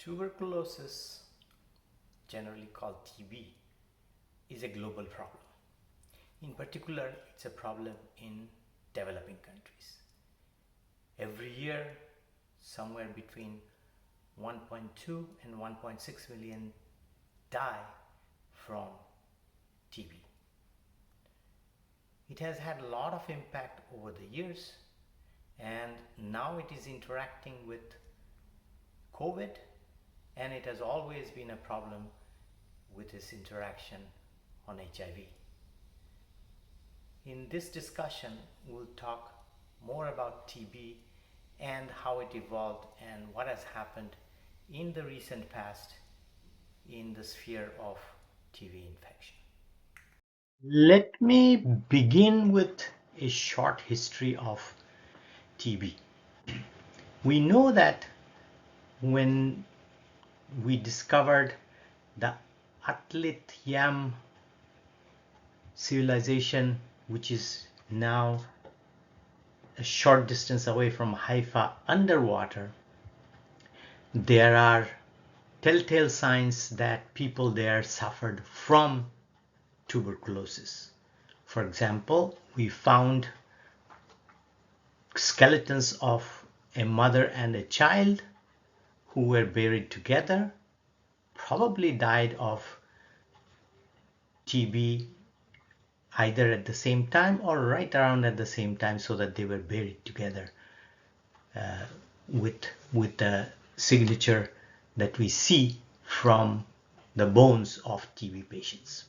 Tuberculosis, generally called TB, is a global problem. In particular, it's a problem in developing countries. Every year, somewhere between 1.2 and 1.6 million die from TB. It has had a lot of impact over the years, and now it is interacting with COVID, and it has always been a problem with its interaction on HIV. In this discussion, we'll talk more about TB and how it evolved and what has happened in the recent past in the sphere of TB infection. Let me begin with a short history of TB. We know that when we discovered the Atlit-Yam civilization, which is now a short distance away from Haifa underwater, there are telltale signs that people there suffered from tuberculosis. For example, we found skeletons of a mother and a child who were buried together, probably died of TB either at the same time or right around at the same time, so that they were buried together with the signature that we see from the bones of TB patients.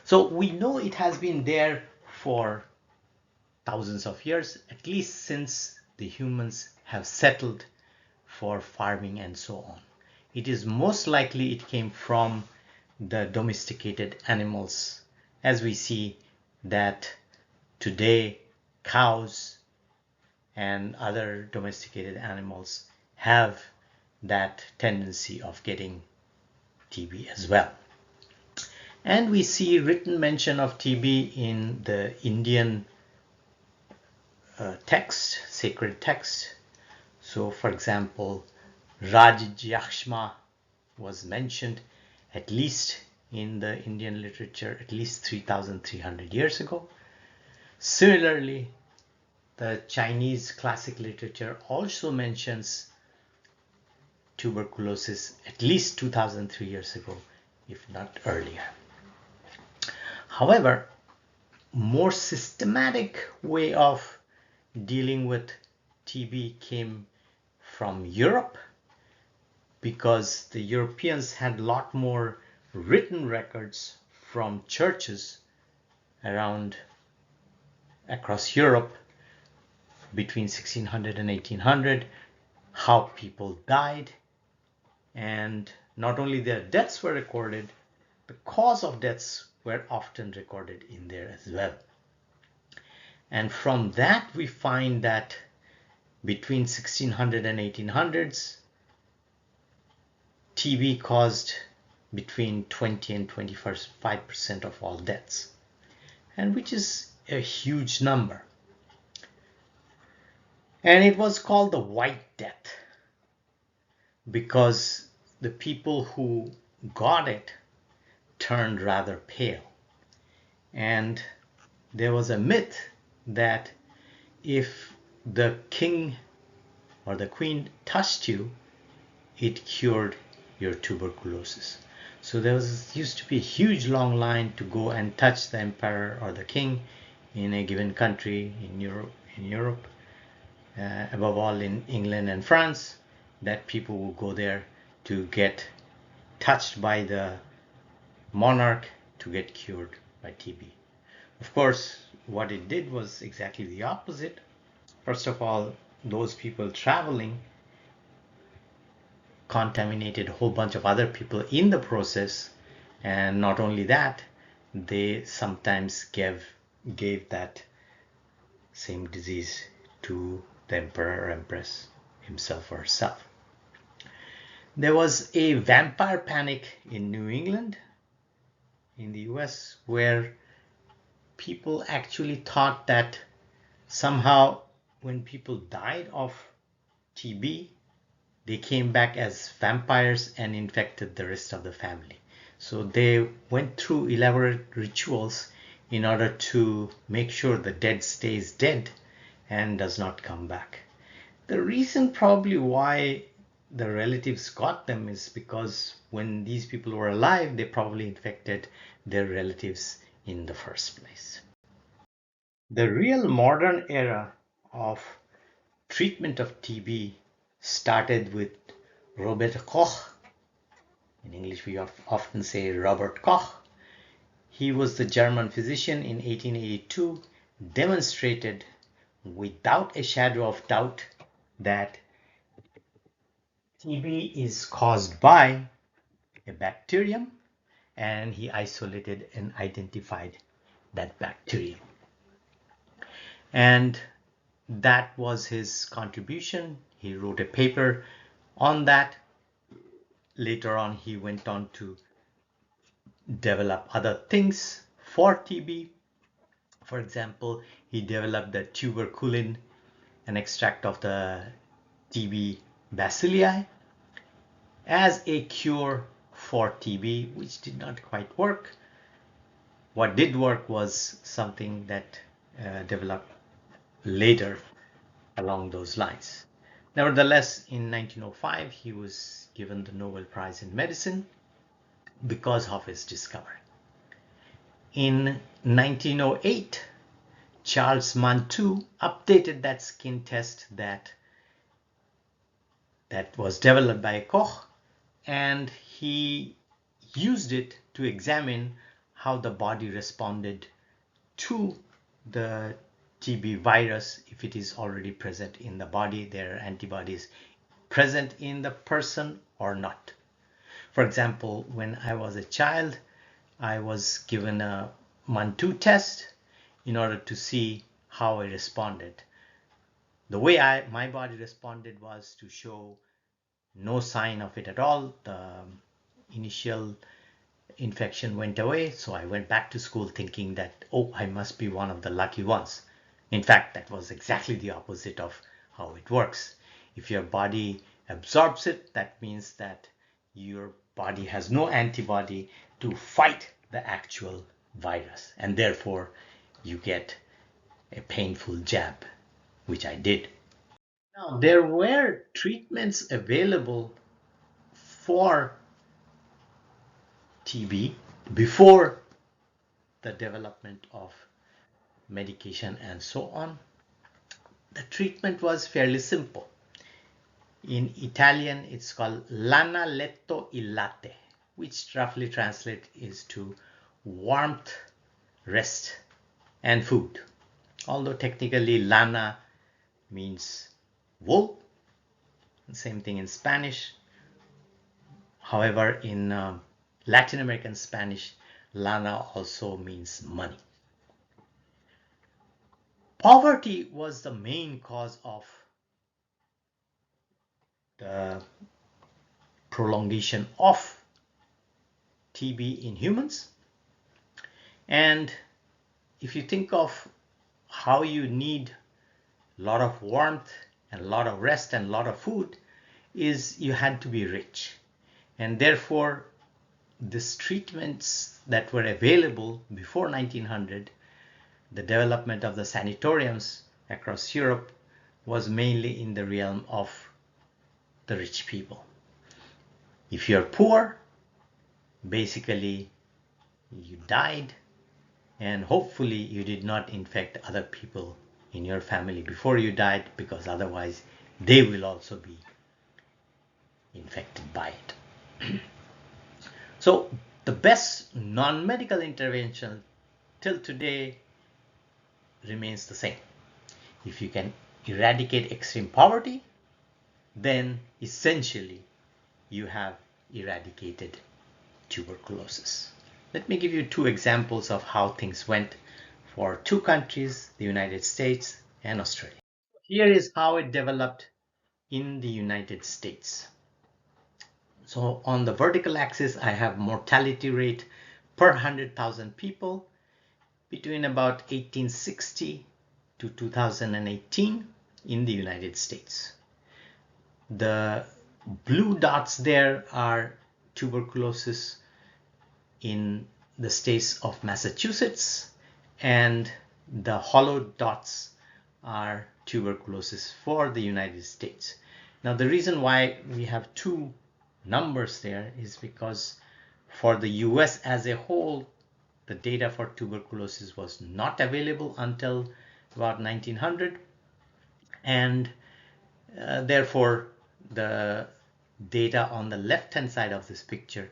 So we know it has been there for thousands of years, at least since the humans have settled for farming and so on. It is most likely it came from the domesticated animals, as we see that today cows and other domesticated animals have that tendency of getting TB as well. And we see written mention of TB in the Indian text, sacred text. So, for example, Rajyakshma was mentioned at least in the Indian literature at least 3,300 years ago. Similarly, the Chinese classic literature also mentions tuberculosis at least 2,003 years ago, if not earlier. However, more systematic way of dealing with TB came from Europe, because the Europeans had a lot more written records from churches across Europe between 1600 and 1800, how people died, and not only their deaths were recorded, the cause of deaths were often recorded in there as well. And from that we find that between 1600 and 1800s, TB caused between 20 and 25% of all deaths, and which is a huge number. And it was called the White Death because the people who got it turned rather pale. And there was a myth that if the king or the queen touched you, it cured your tuberculosis. So there used to be a huge long line to go and touch the emperor or the king in a given country in Europe, above all in England and France, that people would go there to get touched by the monarch to get cured by TB. Of course, what it did was exactly the opposite. First of all, those people traveling contaminated a whole bunch of other people in the process, and not only that, they sometimes gave that same disease to the emperor or empress himself or herself. There was a vampire panic in New England, in the US, where people actually thought that somehow when people died of TB, they came back as vampires and infected the rest of the family. So they went through elaborate rituals in order to make sure the dead stays dead and does not come back. The reason probably why the relatives got them is because when these people were alive, they probably infected their relatives in the first place. The real modern era of treatment of TB started with Robert Koch. In English, we often say Robert Koch. He was the German physician in 1882, demonstrated without a shadow of doubt that TB is caused by a bacterium, and he isolated and identified that bacterium. And that was his contribution. He wrote a paper on that. Later on, he went on to develop other things for TB. For example, he developed the tuberculin, an extract of the TB bacilli, as a cure for TB, which did not quite work. What did work was something that developed later along those lines. Nevertheless, in 1905, he was given the Nobel Prize in Medicine because of his discovery. In 1908, Charles Mantoux updated that skin test that was developed by Koch, and he used it to examine how the body responded to the TB virus. If it is already present in the body, there are antibodies present in the person or not. For example, when I was a child, I was given a Mantoux test in order to see how I responded. The way my body responded was to show no sign of it at all. The initial infection went away, so I went back to school thinking that, oh, I must be one of the lucky ones. In fact, that was exactly the opposite of how it works. If your body absorbs it, that means that your body has no antibody to fight the actual virus, and therefore you get a painful jab, which I did. Now, there were treatments available for TB before the development of medication and so on. The treatment was fairly simple. In Italian, it's called lana, letto, il latte, which roughly translates is to warmth, rest, and food. Although technically lana means wool, same thing in Spanish. However, in Latin American Spanish, lana also means money. Poverty was the main cause of the prolongation of TB in humans. And if you think of how you need a lot of warmth and a lot of rest and a lot of food, is you had to be rich. And therefore, these treatments that were available before 1900, the development of the sanatoriums across Europe, was mainly in the realm of the rich people. If you're poor, basically you died, and hopefully you did not infect other people in your family before you died, because otherwise they will also be infected by it. So the best non-medical intervention till today remains the same. If you can eradicate extreme poverty, then essentially you have eradicated tuberculosis. Let me give you two examples of how things went for two countries, the United States and Australia. Here is how it developed in the United States. So on the vertical axis, I have mortality rate per 100,000 people between about 1860 to 2018 in the United States. The blue dots there are tuberculosis in the states of Massachusetts, and the hollow dots are tuberculosis for the United States. Now, the reason why we have two numbers there is because for the US as a whole, the data for tuberculosis was not available until about 1900, and therefore the data on the left hand side of this picture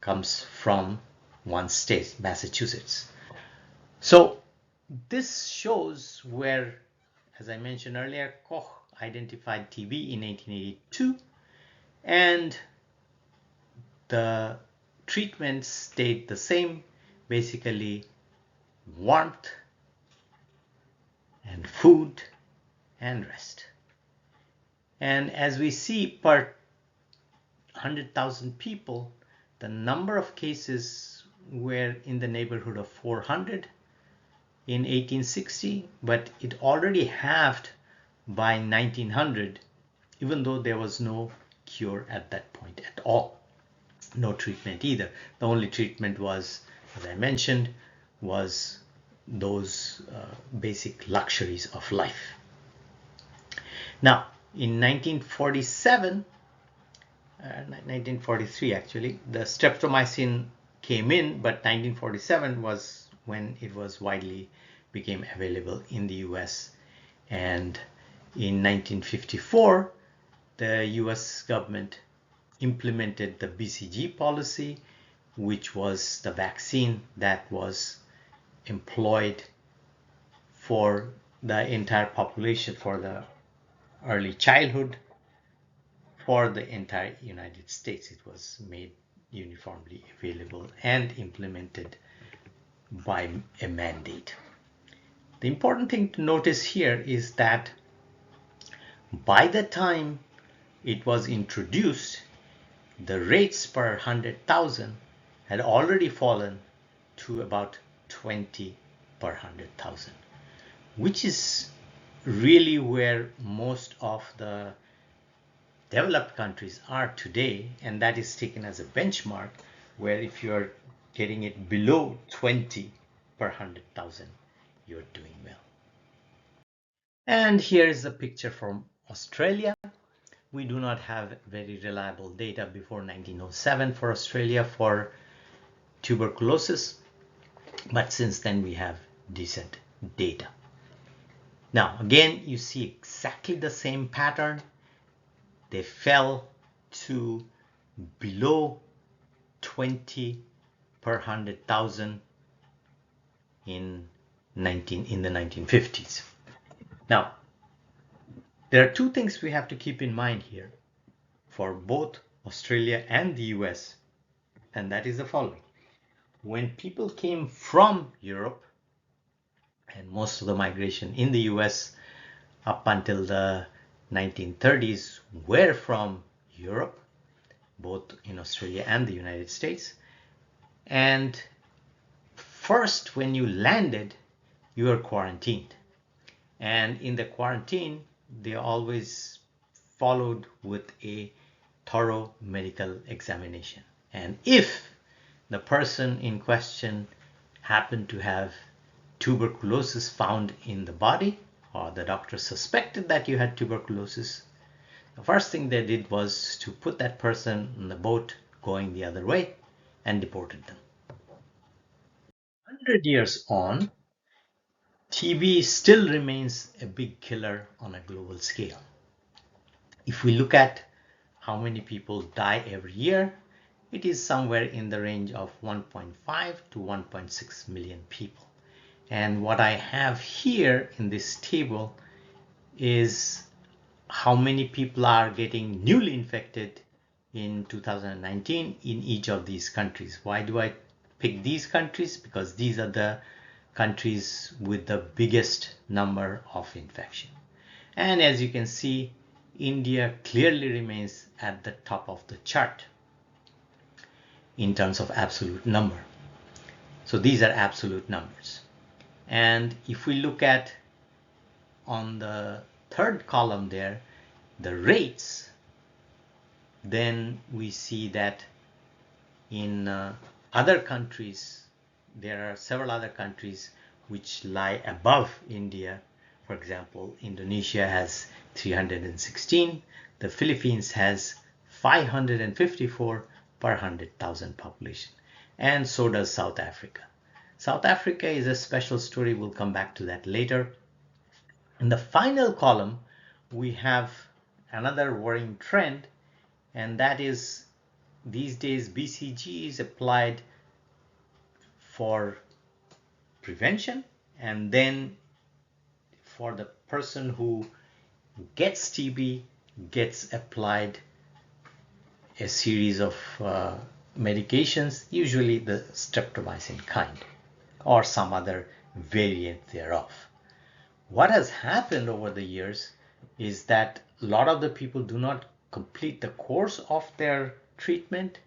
comes from one state, Massachusetts. So this shows where, as I mentioned earlier, Koch identified TB in 1882, and the treatment stayed the same, basically warmth and food and rest. And as we see, per 100,000 people, the number of cases were in the neighborhood of 400 in 1860, but it already halved by 1900, even though there was no cure at that point at all. No treatment either. The only treatment was, as I mentioned, was those basic luxuries of life. Now, in 1943 actually, the streptomycin came in, but 1947 was when it was widely became available in the US. And in 1954, the US government implemented the BCG policy, which was the vaccine that was employed for the entire population, for the early childhood, for the entire United States. It was made uniformly available and implemented by a mandate. The important thing to notice here is that by the time it was introduced, the rates per 100,000 had already fallen to about 20 per 100,000, which is really where most of the developed countries are today, and that is taken as a benchmark, where if you're getting it below 20 per 100,000, you're doing well. And here is a picture from Australia. We do not have very reliable data before 1907 for Australia for tuberculosis, but since then we have decent data. Now again, you see exactly the same pattern. They fell to below 20 per 100,000 in the 1950s. Now, there are two things we have to keep in mind here for both Australia and the US, and that is the following. When people came from Europe, and most of the migration in the US up until the 1930s were from Europe, both in Australia and the United States. And first, when you landed, you were quarantined. And in the quarantine, they always followed with a thorough medical examination. And if the person in question happened to have tuberculosis found in the body, or the doctor suspected that you had tuberculosis, the first thing they did was to put that person in the boat going the other way and deported them. 100 years on, TB still remains a big killer on a global scale. If we look at how many people die every year, it is somewhere in the range of 1.5 to 1.6 million people. And what I have here in this table is how many people are getting newly infected in 2019 in each of these countries. Why do I pick these countries? Because these are the countries with the biggest number of infection. And as you can see, India clearly remains at the top of the chart in terms of absolute number. So these are absolute numbers. And if we look at on the third column there, the rates then we see that in other countries, there are several other countries which lie above India. For example, Indonesia has 316, the Philippines has 554 per 100,000 population, and so does South Africa. South Africa is a special story, we'll come back to that later. In the final column, we have another worrying trend, and that is these days BCG is applied for prevention, and then for the person who gets TB gets applied a series of medications, usually the streptomycin kind or some other variant thereof. What has happened over the years is that a lot of the people do not complete the course of their treatment.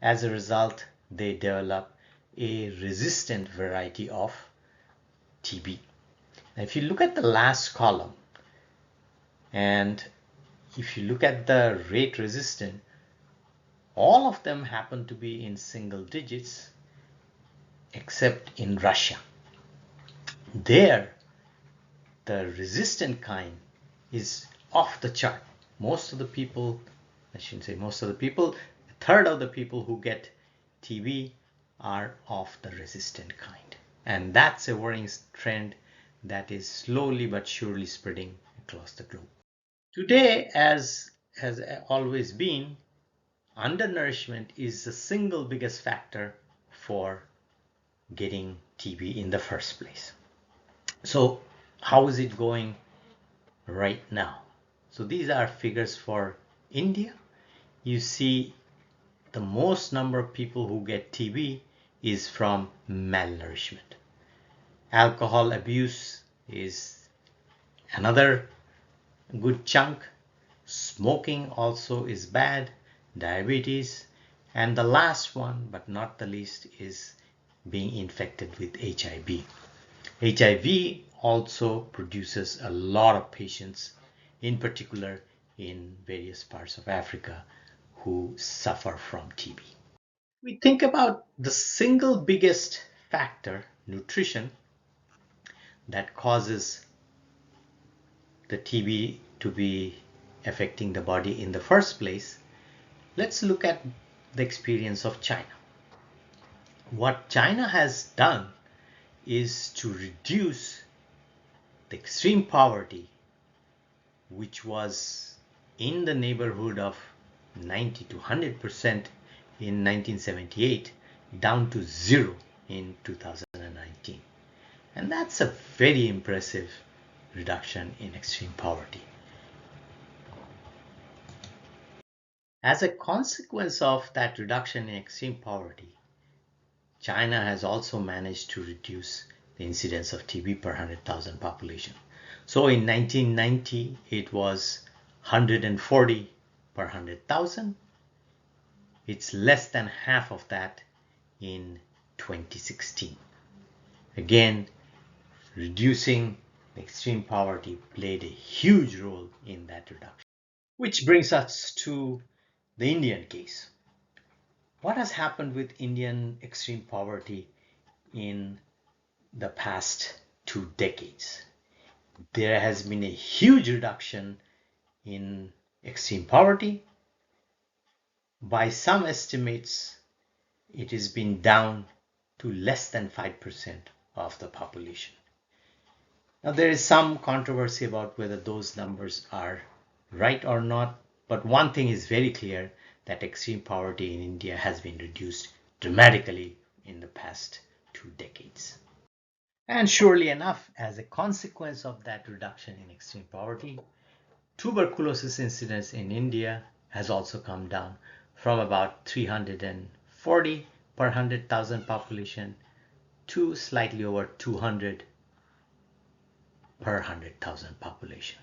As a result, they develop a resistant variety of TB. Now, if you look at the last column, and if you look at the rate resistant, all of them happen to be in single digits except in Russia. There, the resistant kind is off the chart. Most of the people, I shouldn't say most of the people, a third of the people who get TB are of the resistant kind. And that's a worrying trend that is slowly but surely spreading across the globe. Today, as has always been, undernourishment is the single biggest factor for getting TB in the first place. So how is it going right now? So these are figures for India. You see the most number of people who get TB is from malnourishment. Alcohol abuse is another good chunk. Smoking also is bad. Diabetes. And the last one, but not the least, is being infected with HIV. HIV also produces a lot of patients, in particular in various parts of Africa, who suffer from TB. We think about the single biggest factor, nutrition, that causes the TB to be affecting the body in the first place. Let's look at the experience of China. What China has done is to reduce the extreme poverty, which was in the neighborhood of 90 to 100% in 1978, down to zero in 2019. And that's a very impressive reduction in extreme poverty. As a consequence of that reduction in extreme poverty, China has also managed to reduce the incidence of TB per 100,000 population. So in 1990, it was 140 per 100,000. It's less than half of that in 2016. Again, reducing extreme poverty played a huge role in that reduction. Which brings us to the Indian case. What has happened with Indian extreme poverty in the past 2 decades? There has been a huge reduction in extreme poverty. By some estimates, it has been down to less than 5% of the population. Now, there is some controversy about whether those numbers are right or not, but one thing is very clear, that extreme poverty in India has been reduced dramatically in the past 2 decades. And surely enough, as a consequence of that reduction in extreme poverty, tuberculosis incidence in India has also come down from about 340 per 100,000 population to slightly over 200 per 100,000 population.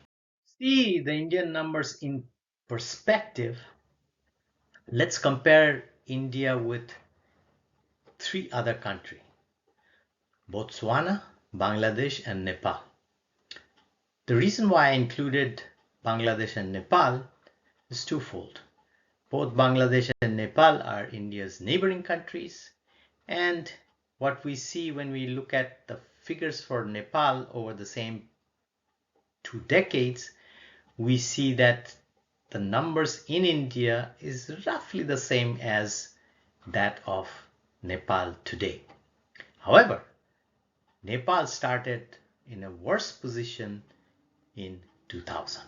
See the Indian numbers in perspective. Let's compare India with 3 other countries: Botswana, Bangladesh, and Nepal. The reason why I included Bangladesh and Nepal is twofold. Both Bangladesh and Nepal are India's neighboring countries, and what we see when we look at the figures for Nepal over the same 2 decades, we see that the numbers in India is roughly the same as that of Nepal today. However, Nepal started in a worse position in 2000.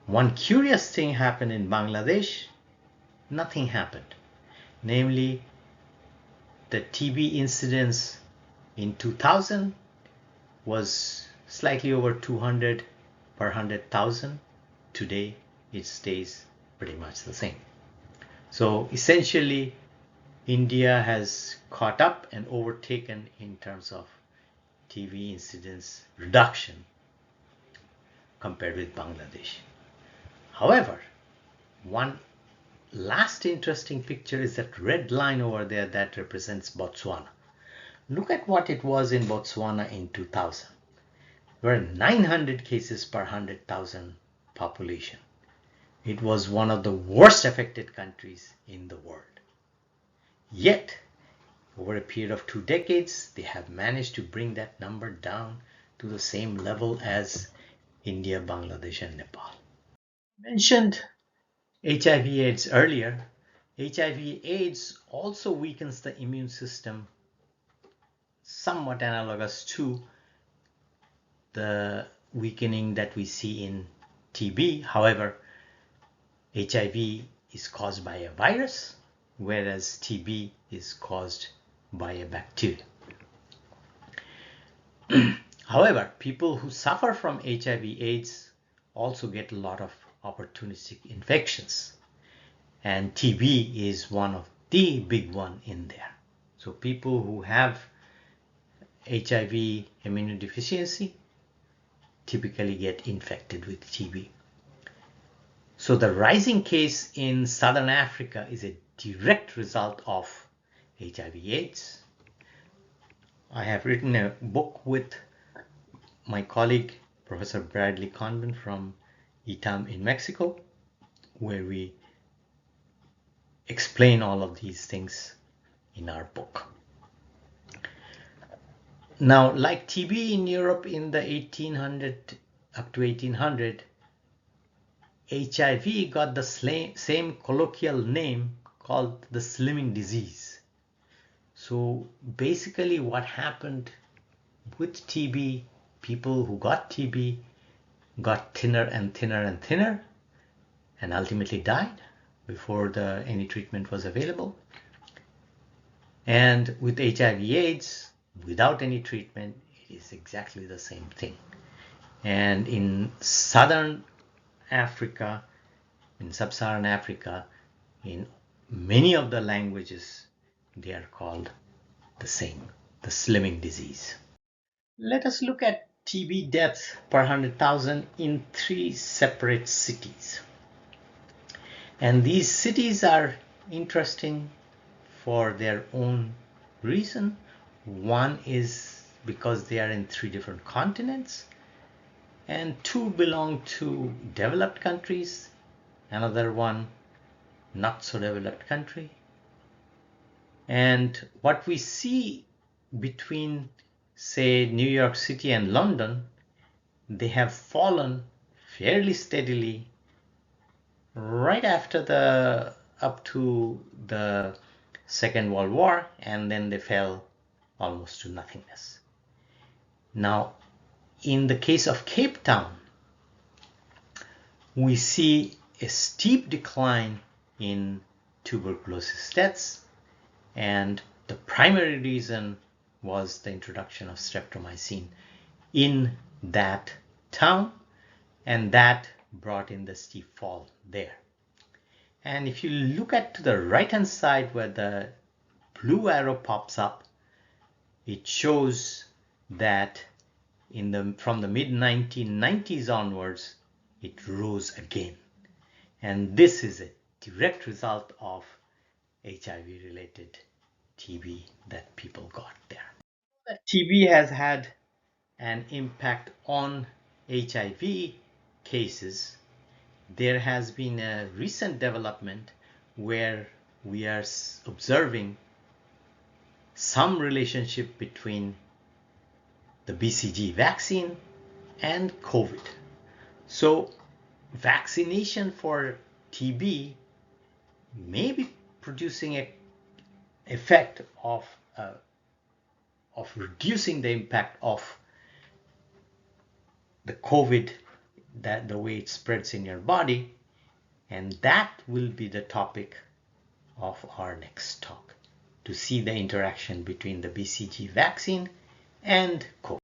One curious thing happened in Bangladesh. Nothing happened. Namely, the TB incidence in 2000 was slightly over 200 per 100,000. Today, it stays pretty much the same. So essentially, India has caught up and overtaken in terms of TB incidence reduction compared with Bangladesh. However, one last interesting picture is that red line over there that represents Botswana. Look at what it was in Botswana in 2000. There were 900 cases per 100,000 population. It was one of the worst affected countries in the world. Yet, over a period of 2 decades, they have managed to bring that number down to the same level as India, Bangladesh, and Nepal. I mentioned HIV/AIDS earlier. HIV/AIDS also weakens the immune system, somewhat analogous to the weakening that we see in TB. However, HIV is caused by a virus, whereas TB is caused by a bacteria. However, people who suffer from HIV/AIDS also get a lot of opportunistic infections, and TB is one of the big one in there. So people who have HIV immunodeficiency typically get infected with TB. So the rising case in Southern Africa is a direct result of HIV/AIDS. I have written a book with my colleague, Professor Bradley Convent from ITAM in Mexico, where we explain all of these things in our book. Now, like TB in Europe in the 1800 up to 1800, HIV got the same colloquial name called the slimming disease. So basically what happened with TB, people who got TB got thinner and thinner and thinner and ultimately died before any treatment was available. And with HIV/AIDS, without any treatment, it is exactly the same thing. And in Southern Africa, in Sub-Saharan Africa, in many of the languages, they are called the same, the slimming disease. Let us look at TB deaths per 100,000 in 3 separate cities. And these cities are interesting for their own reason. One is because they are in 3 different continents, and 2 belong to developed countries, another one not so developed country. And what we see between, say, New York City and London, they have fallen fairly steadily right after up to the Second World War, and then they fell almost to nothingness. Now, in the case of Cape Town, we see a steep decline in tuberculosis deaths, and the primary reason was the introduction of streptomycin in that town, and that brought in the steep fall there. And if you look at to the right hand side where the blue arrow pops up, it shows that from the mid 1990s onwards, it rose again. And this is a direct result of HIV related TB that people got there. TB has had an impact on HIV cases, there has been a recent development where we are observing some relationship between the BCG vaccine and COVID. So vaccination for TB may be producing an effect of reducing the impact of the COVID, that the way it spreads in your body, and that will be the topic of our next talk, to see the interaction between the BCG vaccine and COVID.